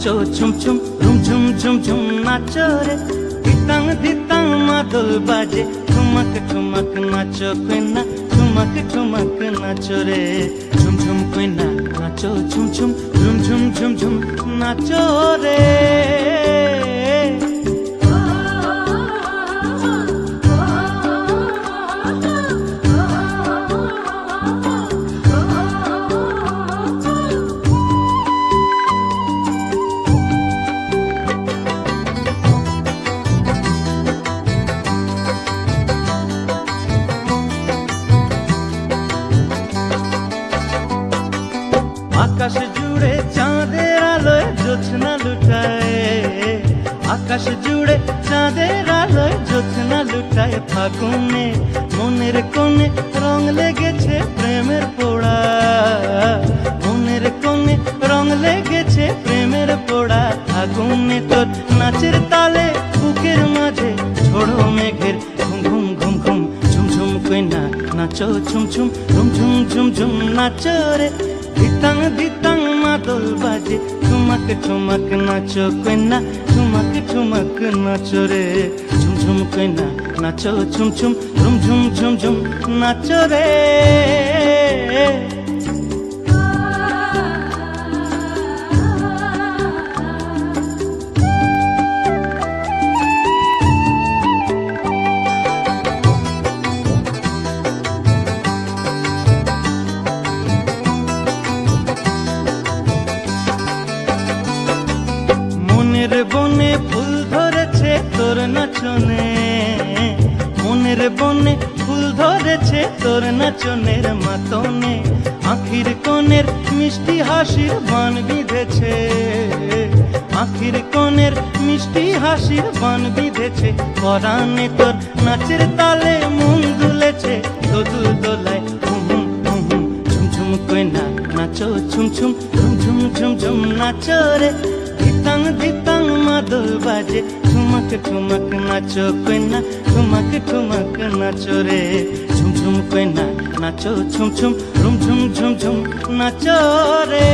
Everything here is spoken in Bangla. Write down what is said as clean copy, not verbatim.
নাচো ছুম ছুম ঝুম ঝুম ঝুম ঝুম নাচো রে ধিতাং ধিতাং মাদল বাজে ঠুমক ঠুমক নাচো কইনা ঠুমক ঠুমক নাচো রে ঝুম ঝুম কইনা নাচো ঝুম ঝুম ঝুম ঝুম ঝুম ঝুম নাচো রে। আকাশ জুড়ে চাঁদের আলোয় জ্যোৎস্না লুটায়, আকাশ জুড়ে চাঁদের আলোয় জ্যোৎস্না লুটায় ফাগুনে মনের কোণে রং লেগেছে প্রেমের পোড়া, মনের কোণে রং লেগেছে প্রেমের পোড়া ফাগুনে তোর নাচের তালে বুকের মাঝে ঝোড়ো মেঘের ঘুম ঘুম ঘুম ঘুম ঝুমঝুম কইনা নাচো ঝুম ঝুম ঝুম ঝুম ঝুম ঝুম নাচো রে ধিতাং ধিতাং মাদল বাজে ঠুমক ঠুমক নাচো কইনা ঠুমক ঠুমক নাচো রে ঝুম ঝুম কইনা নাচো ঝুম ঝুম ঝুম ঝুম ঝুম ঝুম নাচো রে। মনের বনে ফুল ধরেছে তোর নাচনে, মনের বনে ফুল ধরেছে তোর নাচনের মাতনে আখির কোণের মিষ্টি হাসির বান বিঁধেছে, আখির কোণের মিষ্টি হাসির বান বিঁধেছে পরাণে তোর নাচের তালে মন দুলেছে দোদুল দোলায় হুম হুম হুম হুম ঝুমঝুম কইনা নাচো ঝুম ঝুম ঝুম ঝুম ঝুম ঝুম নাচো রে ধিতাং ধিতাং মাদল বাজে ঠুমক ঠুমক নাচো কইনা ঠুমক ঠুমক নাচো রে ঝুম ঝুম কইনা নাচো ঝুম ঝুম ঝুম ঝুম ঝুম ঝুম নাচো রে।